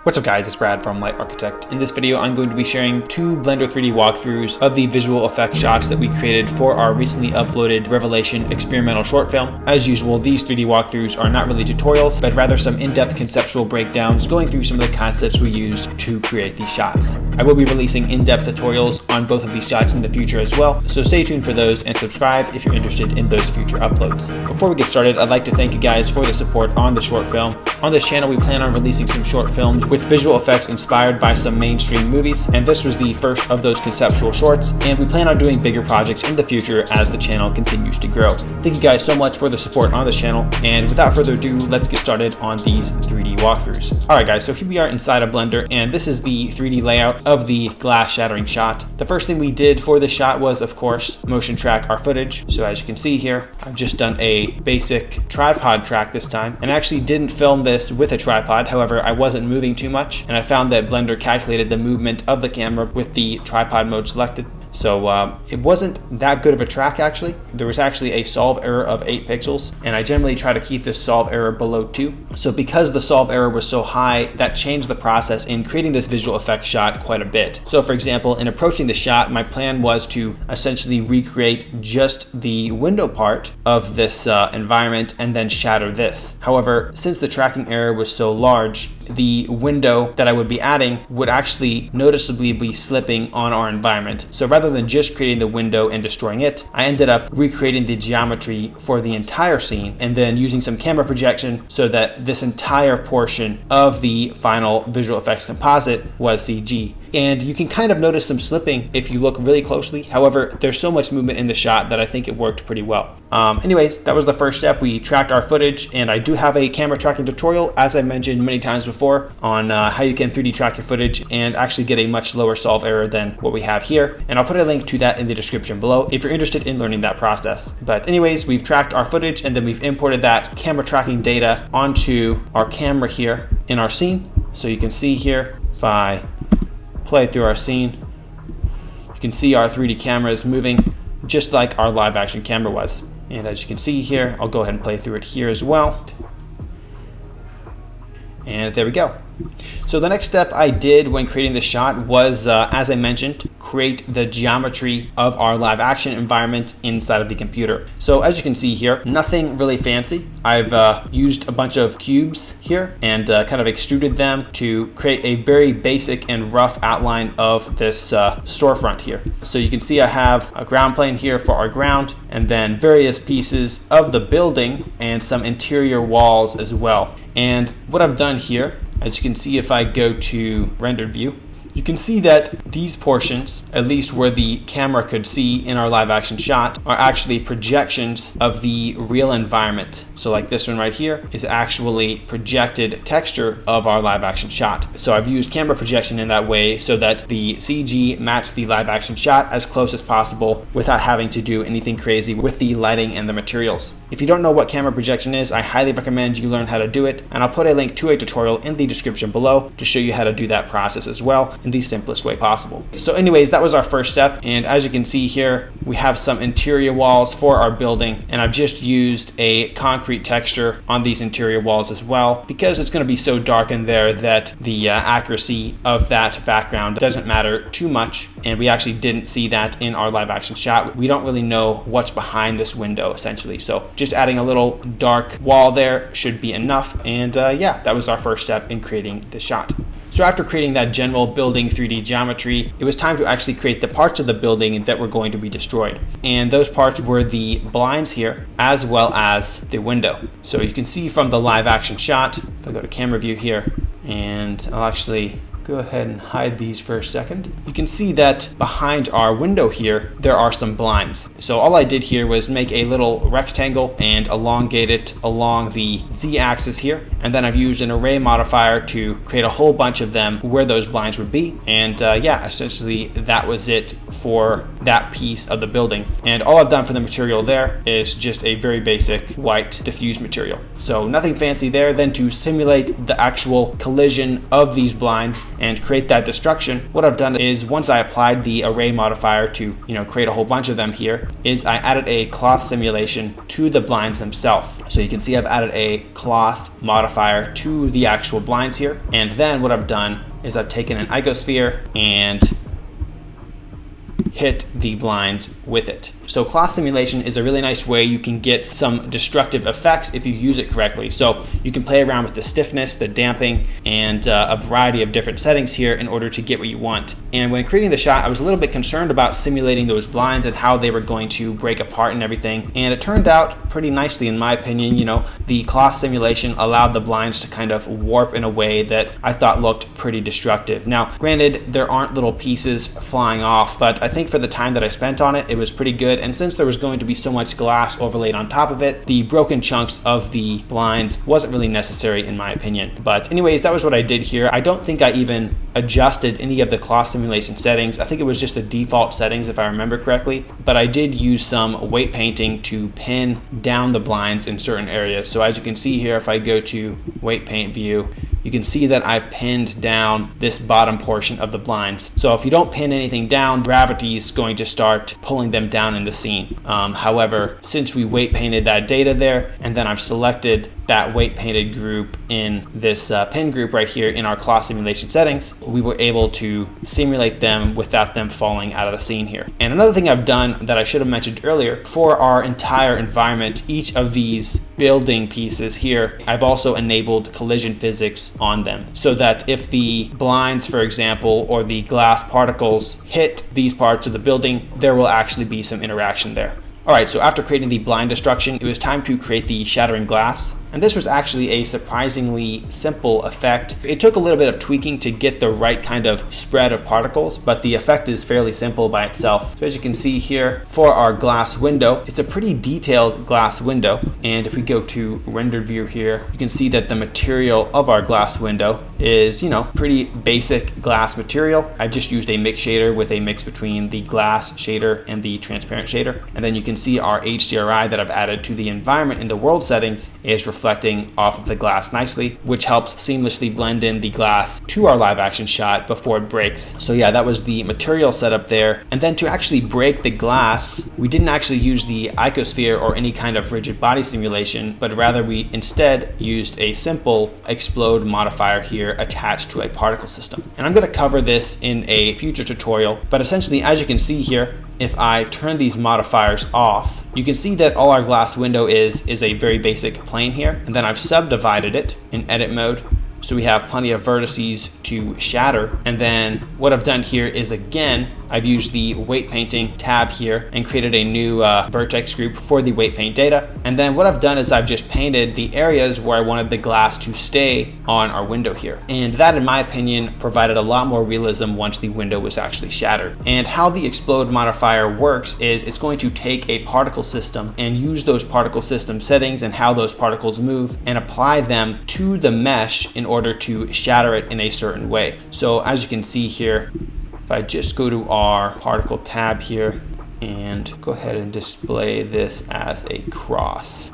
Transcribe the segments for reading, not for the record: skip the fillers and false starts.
What's up guys, it's Brad from LightArchitect. In this video, I'm going to be sharing 2 Blender 3D walkthroughs of the visual effects shots that we created for our recently uploaded Revelation experimental short film. As usual, these 3D walkthroughs are not really tutorials, but rather some in-depth conceptual breakdowns going through some of the concepts we used to create these shots. I will be releasing in-depth tutorials on both of these shots in the future as well, so stay tuned for those and subscribe if you're interested in those future uploads. Before we get started, I'd like to thank you guys for the support on the short film. On this channel, we plan on releasing some short films with visual effects inspired by some mainstream movies, and this was the first of those conceptual shorts, and we plan on doing bigger projects in the future as the channel continues to grow. Thank you guys so much for the support on this channel, and without further ado, let's get started on these 3D walkthroughs. Alright guys, so here we are inside of Blender, and this is the 3D layout of the glass shattering shot. The first thing we did for this shot was, of course, motion track our footage. So as you can see here, I've just done a basic tripod track this time, and I actually didn't film this with a tripod. However, I wasn't moving too much, and I found that Blender calculated the movement of the camera with the tripod mode selected. So it wasn't that good of a track actually. There was actually a solve error of 8 pixels, and I generally try to keep this solve error below 2. So because the solve error was so high, that changed the process in creating this visual effects shot quite a bit. So for example, in approaching the shot, my plan was to essentially recreate just the window part of this environment and then shatter this. However, since the tracking error was so large, the window that I would be adding would actually noticeably be slipping on our environment. So rather than just creating the window and destroying it, I ended up recreating the geometry for the entire scene and then using some camera projection so that this entire portion of the final visual effects composite was CG. And you can kind of notice some slipping if you look really closely. However, there's so much movement in the shot that I think it worked pretty well. Anyways, that was the first step. We tracked our footage, and I do have a camera tracking tutorial, as I mentioned many times before, on how you can 3D track your footage and actually get a much lower solve error than what we have here. And I'll put a link to that in the description below if you're interested in learning that process. But anyways, we've tracked our footage, and then we've imported that camera tracking data onto our camera here in our scene. So you can see here, if I play through our scene, you can see our 3D camera is moving just like our live action camera was. And as you can see here, I'll go ahead and play through it here as well. And there we go. So the next step I did when creating the shot was, as I mentioned, create the geometry of our live action environment inside of the computer. So as you can see here, nothing really fancy. I've used a bunch of cubes here and kind of extruded them to create a very basic and rough outline of this storefront here. So you can see I have a ground plane here for our ground, and then various pieces of the building and some interior walls as well. And what I've done here, as you can see if I go to rendered view, you can see that these portions, at least where the camera could see in our live action shot, are actually projections of the real environment. So like this one right here is actually projected texture of our live action shot. So I've used camera projection in that way so that the CG matched the live action shot as close as possible without having to do anything crazy with the lighting and the materials. If you don't know what camera projection is, I highly recommend you learn how to do it, and I'll put a link to a tutorial in the description below to show you how to do that process as well in the simplest way possible. So anyways, that was our first step, and as you can see here, we have some interior walls for our building, and I've just used a concrete texture on these interior walls as well because it's going to be so dark in there that the accuracy of that background doesn't matter too much, and we actually didn't see that in our live action shot. We don't really know what's behind this window essentially, so just adding a little dark wall there should be enough. And yeah, that was our first step in creating the shot. So after creating that general building 3D geometry, it was time to actually create the parts of the building that were going to be destroyed. And those parts were the blinds here, as well as the window. So you can see from the live action shot, if I go to camera view here, and I'll actually go ahead and hide these for a second. You can see that behind our window here, there are some blinds. So all I did here was make a little rectangle and elongate it along the Z-axis here. And then I've used an array modifier to create a whole bunch of them where those blinds would be. And yeah, essentially that was it for that piece of the building. And all I've done for the material there is just a very basic white diffuse material. So nothing fancy there. Then to simulate the actual collision of these blinds, and create that destruction, what I've done is once I applied the array modifier to, create a whole bunch of them here, is I added a cloth simulation to the blinds themselves. So you can see I've added a cloth modifier to the actual blinds here. And then what I've done is I've taken an icosphere and hit the blinds with it. So cloth simulation is a really nice way you can get some destructive effects if you use it correctly. So you can play around with the stiffness, the damping, and a variety of different settings here in order to get what you want. And when creating the shot, I was a little bit concerned about simulating those blinds and how they were going to break apart and everything. And it turned out pretty nicely in my opinion. The cloth simulation allowed the blinds to kind of warp in a way that I thought looked pretty destructive. Now, granted, there aren't little pieces flying off, but I think for the time that I spent on it, it was pretty good. And since there was going to be so much glass overlaid on top of it, the broken chunks of the blinds wasn't really necessary in my opinion. But anyways, that was what I did here. I don't think I even adjusted any of the cloth simulation settings. I think it was just the default settings if I remember correctly, but I did use some weight painting to pin down the blinds in certain areas. So as you can see here, if I go to weight paint view, you can see that I've pinned down this bottom portion of the blinds. So if you don't pin anything down, gravity is going to start pulling them down in the scene. However, since we weight painted that data there, and then I've selected that weight painted group in this pin group right here in our cloth simulation settings, we were able to simulate them without them falling out of the scene here. And another thing I've done that I should have mentioned earlier, for our entire environment, each of these building pieces here, I've also enabled collision physics on them so that if the blinds, for example, or the glass particles hit these parts of the building, there will actually be some interaction there. Alright, so after creating the blind destruction, it was time to create the shattering glass. And this was actually a surprisingly simple effect. It took a little bit of tweaking to get the right kind of spread of particles, but the effect is fairly simple by itself. So as you can see here, for our glass window, it's a pretty detailed glass window. And if we go to render view here, you can see that the material of our glass window is, pretty basic glass material. I just used a mix shader with a mix between the glass shader and the transparent shader. And then you can see our HDRI that I've added to the environment in the world settings is reflecting off of the glass nicely, which helps seamlessly blend in the glass to our live action shot before it breaks. So yeah, that was the material setup there. And then to actually break the glass, we didn't actually use the icosphere or any kind of rigid body simulation, but rather we instead used a simple explode modifier here attached to a particle system. And I'm going to cover this in a future tutorial, but essentially, as you can see here, if I turn these modifiers off, you can see that all our glass window is a very basic plane here, and then I've subdivided it in edit mode. So we have plenty of vertices to shatter. And then what I've done here is, again, I've used the weight painting tab here and created a new vertex group for the weight paint data. And then what I've done is I've just painted the areas where I wanted the glass to stay on our window here. And that, in my opinion, provided a lot more realism once the window was actually shattered. And how the explode modifier works is it's going to take a particle system and use those particle system settings and how those particles move and apply them to the mesh in order to shatter it in a certain way. So as you can see here, if I just go to our particle tab here and go ahead and display this as a cross,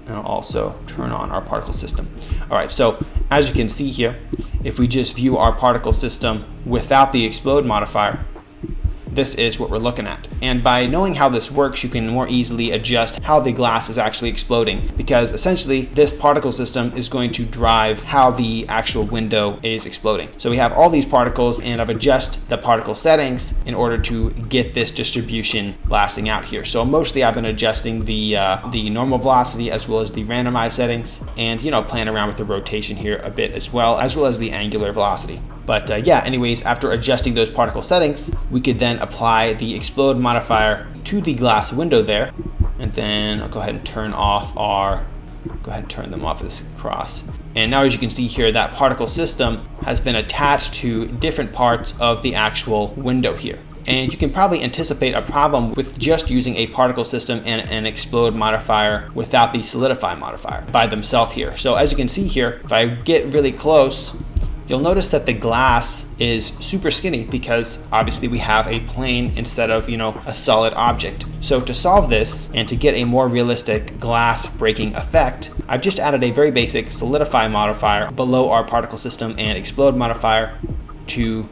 and I'll also turn on our particle system. All right, so as you can see here, if we just view our particle system without the explode modifier, this is what we're looking at. And by knowing how this works, you can more easily adjust how the glass is actually exploding, because essentially this particle system is going to drive how the actual window is exploding. So we have all these particles, and I've adjusted the particle settings in order to get this distribution blasting out here. So mostly I've been adjusting the normal velocity as well as the randomized settings, and playing around with the rotation here a bit as well as the angular velocity. But yeah, anyways, after adjusting those particle settings, we could then apply the explode modifier to the glass window there. And then I'll go ahead and turn them off this cross. And now as you can see here, that particle system has been attached to different parts of the actual window here. And you can probably anticipate a problem with just using a particle system and an explode modifier without the solidify modifier by themselves here. So as you can see here, if I get really close, you'll notice that the glass is super skinny because obviously we have a plane instead of, a solid object. So to solve this and to get a more realistic glass breaking effect, I've just added a very basic solidify modifier below our particle system and explode modifier. to,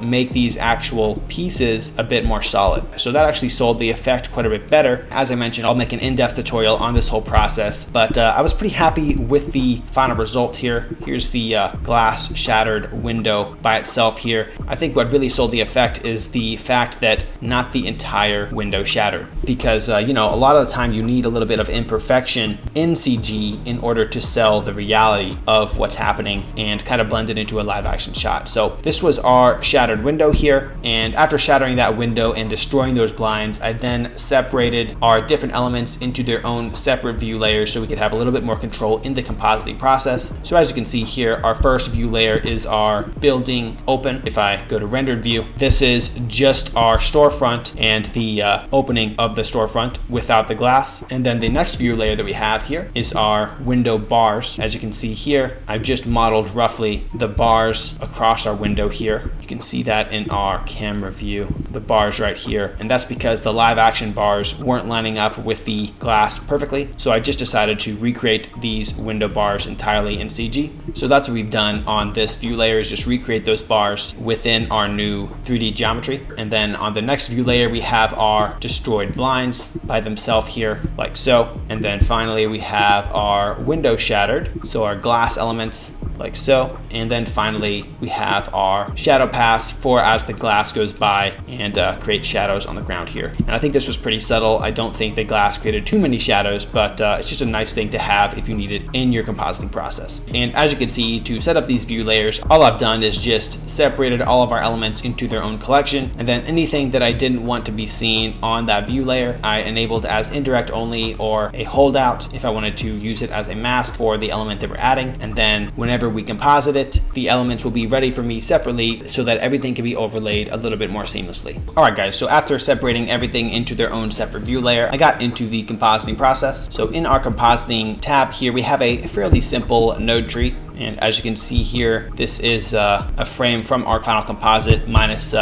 make these actual pieces a bit more solid. So that actually sold the effect quite a bit better. As I mentioned, I'll make an in-depth tutorial on this whole process, but I was pretty happy with the final result here. Here's the glass shattered window by itself here. I think what really sold the effect is the fact that not the entire window shattered, because a lot of the time you need a little bit of imperfection in CG in order to sell the reality of what's happening and kind of blend it into a live action shot. So this was our shattered window here, and after shattering that window and destroying those blinds, I then separated our different elements into their own separate view layers so we could have a little bit more control in the compositing process. So as you can see here, our first view layer is our building open. If I go to rendered view, this is just our storefront and the opening of the storefront without the glass. And then the next view layer that we have here is our window bars. As you can see here, I've just modeled roughly the bars across our window here. You can see that in our camera view, the bars right here. And that's because the live action bars weren't lining up with the glass perfectly. So I just decided to recreate these window bars entirely in CG. So that's what we've done on this view layer, is just recreate those bars within our new 3D geometry. And then on the next view layer, we have our destroyed blinds by themselves here, like so. And then finally, we have our window shattered, so our glass elements, like so. And then finally, we have our shadow pass for as the glass goes by and create shadows on the ground here. And I think this was pretty subtle. I don't think the glass created too many shadows, but it's just a nice thing to have if you need it in your compositing process. And as you can see, to set up these view layers, all I've done is just separated all of our elements into their own collection. And then anything that I didn't want to be seen on that view layer, I enabled as indirect only or a holdout if I wanted to use it as a mask for the element that we're adding. And then whenever we composite it, the elements will be ready for me separately so that everything can be overlaid a little bit more seamlessly. All right, guys, so after separating everything into their own separate view layer, I got into the compositing process. So in our compositing tab here, we have a fairly simple node tree. And as you can see here, this is a frame from our final composite minus,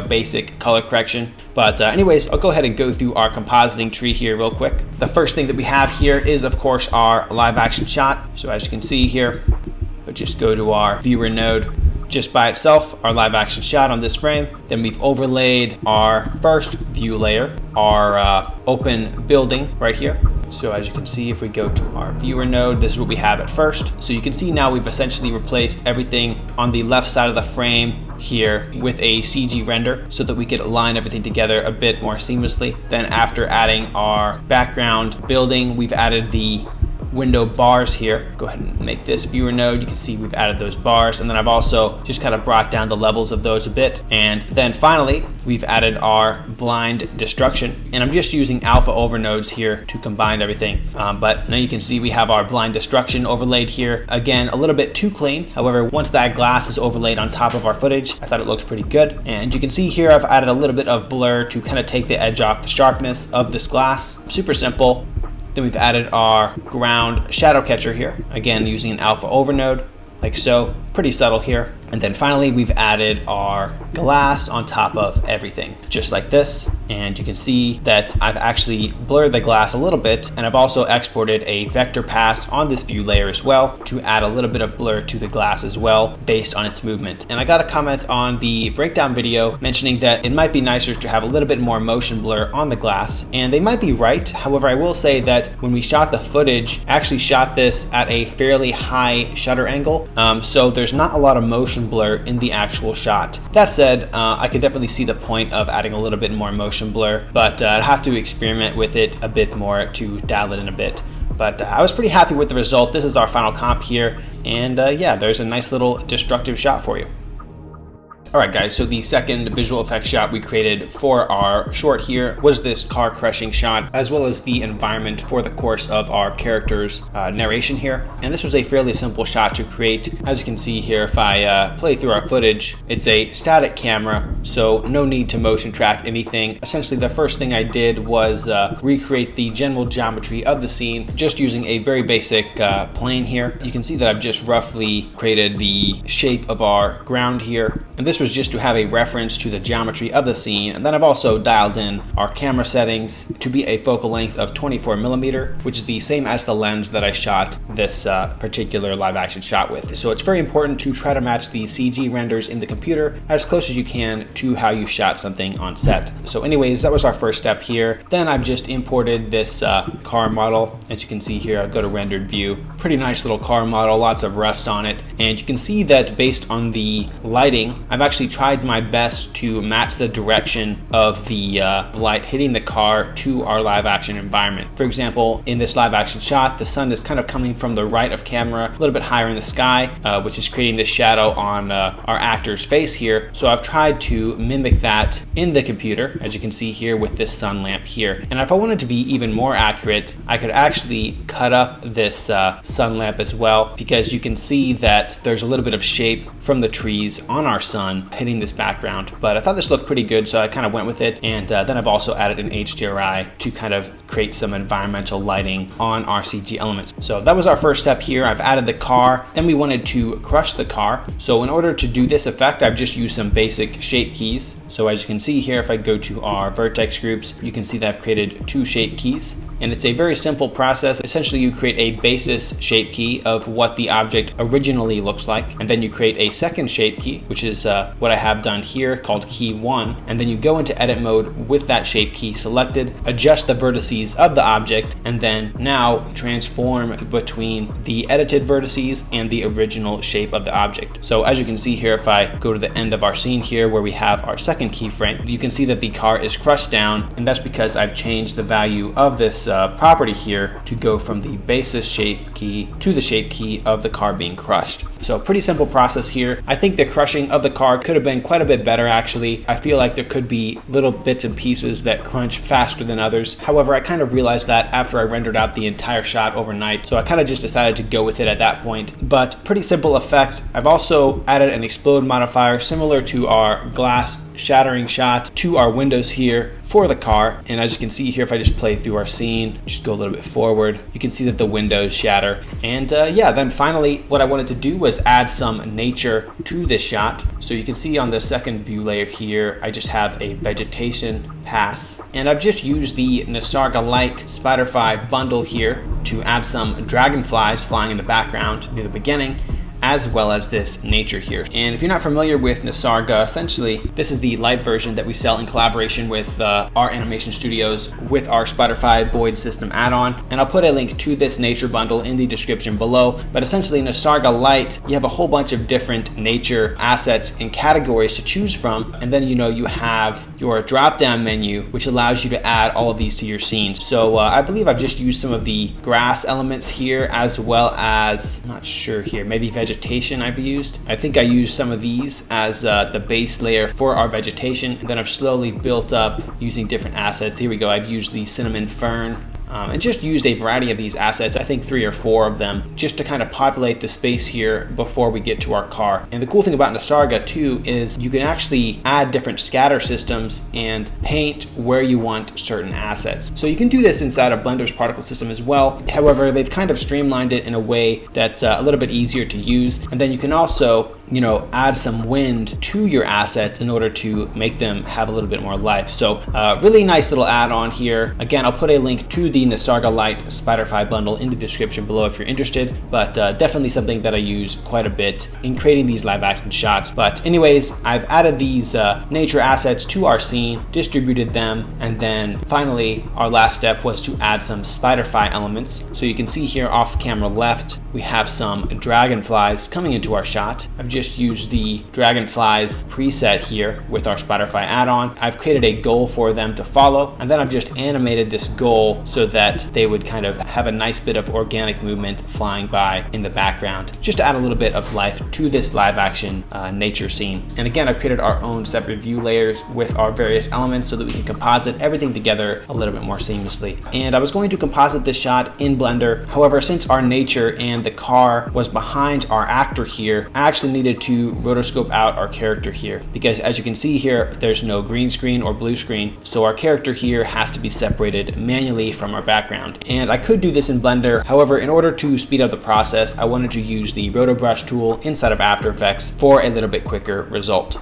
basic color correction. But anyways, I'll go ahead and go through our compositing tree here real quick. The first thing that we have here is, of course, our live action shot. So as you can see here, we'll just go to our viewer node just by itself, our live action shot on this frame. Then we've overlaid our first view layer, our open building right here. So as you can see, if we go to our viewer node, this is what we have at first. So you can see now we've essentially replaced everything on the left side of the frame here with a CG render so that we could align everything together a bit more seamlessly. Then after adding our background building, we've added the window bars here. Go ahead and make this viewer node. You can see we've added those bars, and then I've also just kind of brought down the levels of those a bit. And then finally, we've added our blind destruction, and I'm just using alpha overnodes here to combine everything. But now you can see we have our blind destruction overlaid here. Again, a little bit too clean. However, once that glass is overlaid on top of our footage, I thought it looked pretty good. And you can see here I've added a little bit of blur to kind of take the edge off the sharpness of this glass. Super simple. Then we've added our ground shadow catcher here, again using an alpha overnode, like so. Pretty subtle here. And then finally, we've added our glass on top of everything, just like this. And you can see that I've actually blurred the glass a little bit, and I've also exported a vector pass on this view layer as well to add a little bit of blur to the glass as well based on its movement. And I got a comment on the breakdown video mentioning that it might be nicer to have a little bit more motion blur on the glass, and they might be right. However, I will say that when we shot the footage, I actually shot this at a fairly high shutter angle, so there's not a lot of motion blur in the actual shot. That said, I could definitely see the point of adding a little bit more motion blur, but I'd have to experiment with it a bit more to dial it in a bit. But I was pretty happy with the result. This is our final comp here, and yeah, there's a nice little destructive shot for you. Alright guys, so the second visual effects shot we created for our short here was this car crashing shot, as well as the environment for the course of our character's narration here. And this was a fairly simple shot to create. As you can see here, if I play through our footage, it's a static camera, so no need to motion track anything. Essentially, the first thing I did was recreate the general geometry of the scene, just using a very basic plane here. You can see that I've just roughly created the shape of our ground here. And this this was just to have a reference to the geometry of the scene. And then I've also dialed in our camera settings to be a focal length of 24mm, which is the same as the lens that I shot this particular live action shot with. So it's very important to try to match the CG renders in the computer as close as you can to how you shot something on set. So anyways, that was our first step here. Then I've just imported this car model. As you can see here, I'll go to rendered view. Pretty nice little car model, lots of rust on it. And you can see that based on the lighting, I've actually tried my best to match the direction of the light hitting the car to our live action environment. For example, in this live action shot, the sun is kind of coming from the right of camera, a little bit higher in the sky, which is creating this shadow on our actor's face here. So I've tried to mimic that in the computer, as you can see here with this sun lamp here. And if I wanted to be even more accurate, I could actually cut up this sun lamp as well, because you can see that there's a little bit of shape from the trees on our sun hitting this background. But I thought this looked pretty good, so I kind of went with it. And then I've also added an HDRI to kind of create some environmental lighting on our CG elements. So that was our first step here. I've added the car. Then we wanted to crush the car. So in order to do this effect, I've just used some basic shape keys. So as you can see here, if I go to our vertex groups, you can see that I've created 2 shape keys. And it's a very simple process. Essentially, you create a basis shape key of what the object originally looks like. And then you create a second shape key, which is what I have done here, called key 1. And then you go into edit mode with that shape key selected, adjust the vertices of the object, and then now transform between the edited vertices and the original shape of the object. So as you can see here, if I go to the end of our scene here where we have our second keyframe, you can see that the car is crushed down. And that's because I've changed the value of this property here to go from the basis shape key to the shape key of the car being crushed. So pretty simple process here. I think the crushing of the car could have been quite a bit better actually. I feel like there could be little bits and pieces that crunch faster than others. However, I kind of realized that after I rendered out the entire shot overnight, so I kind of just decided to go with it at that point. But pretty simple effect. I've also added an explode modifier similar to our glass shattering shot to our windows here for the car. And as you can see here, if I just play through our scene, just go a little bit forward, you can see that the windows shatter. And yeah, then finally what I wanted to do was add some nature to this shot. So you can see on the second view layer here, I just have a vegetation pass, and I've just used the Nisarga Light Spiderfly bundle here to add some dragonflies flying in the background near the beginning, as well as this nature here. And if you're not familiar with Nisarga, essentially this is the light version that we sell in collaboration with our animation studios with our Spiderfly Boyd system add-on. And I'll put a link to this nature bundle in the description below. But essentially Nisarga Light, you have a whole bunch of different nature assets and categories to choose from. And then you have your drop-down menu, which allows you to add all of these to your scene. So I believe I've just used some of the grass elements here, as well as, I'm not sure here, maybe vegetation I've used. I think I used some of these as the base layer for our vegetation. And then I've slowly built up using different assets. Here we go. I've used the cinnamon fern. And just used a variety of these assets, I think 3 or 4 of them, just to kind of populate the space here before we get to our car. And the cool thing about Nisarga too is you can actually add different scatter systems and paint where you want certain assets. So you can do this inside of Blender's particle system as well. However, they've kind of streamlined it in a way that's a little bit easier to use. And then you can also add some wind to your assets in order to make them have a little bit more life. So really nice little add-on here. Again, I'll put a link to the Nisarga Light Spiderfly bundle in the description below if you're interested, but definitely something that I use quite a bit in creating these live action shots. But anyways, I've added these nature assets to our scene, distributed them, and then finally our last step was to add some Spiderfly elements. So you can see here off camera left, we have some dragonflies coming into our shot. I've just used the dragonflies preset here with our Spiderfly add-on. I've created a goal for them to follow, and then I've just animated this goal so that they would kind of have a nice bit of organic movement flying by in the background, just to add a little bit of life to this live action nature scene. And again, I've created our own separate view layers with our various elements so that we can composite everything together a little bit more seamlessly. And I was going to composite this shot in Blender. However, since our nature and the car was behind our actor here, I actually needed to rotoscope out our character here, because as you can see here, there's no green screen or blue screen. So our character here has to be separated manually from our background. And I could do this in Blender. However, in order to speed up the process, I wanted to use the roto brush tool inside of After Effects for a little bit quicker result.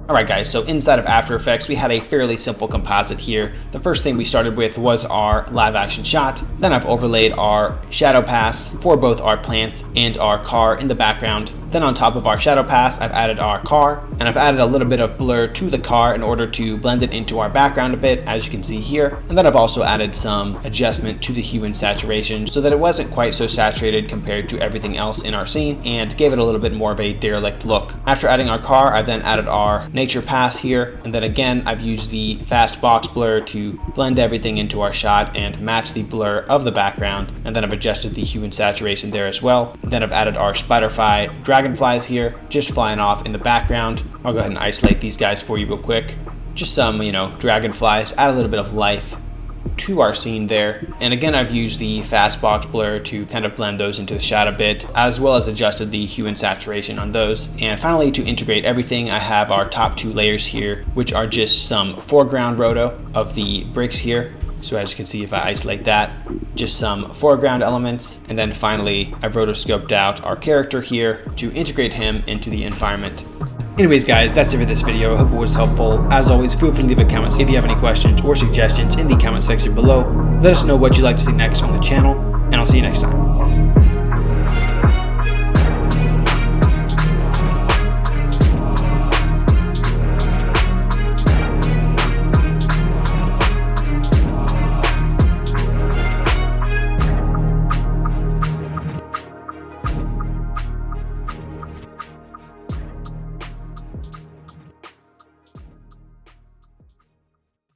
Alright guys, so inside of After Effects we had a fairly simple composite here. The first thing we started with was our live action shot. Then I've overlaid our shadow pass for both our plants and our car in the background. Then on top of our shadow pass, I've added our car, and I've added a little bit of blur to the car in order to blend it into our background a bit, as you can see here. And then I've also added some adjustment to the hue and saturation so that it wasn't quite so saturated compared to everything else in our scene, and gave it a little bit more of a derelict look. After adding our car, I then added our nature pass here, and then again I've used the fast box blur to blend everything into our shot and match the blur of the background, and then I've adjusted the hue and saturation there as well. And then I've added our Spiderfly dragonflies here, just flying off in the background. I'll go ahead and isolate these guys for you real quick. Just some, dragonflies, add a little bit of life to our scene there. And again, I've used the fast box blur to kind of blend those into the shot a bit, as well as adjusted the hue and saturation on those. And finally, to integrate everything, I have our top two layers here, which are just some foreground roto of the bricks here. So as you can see, if I isolate that, just some foreground elements. And then finally, I've rotoscoped out our character here to integrate him into the environment. Anyways guys, that's it for this video. I hope it was helpful. As always, feel free to leave a comment if you have any questions or suggestions in the comment section below. Let us know what you'd like to see next on the channel, and I'll see you next time.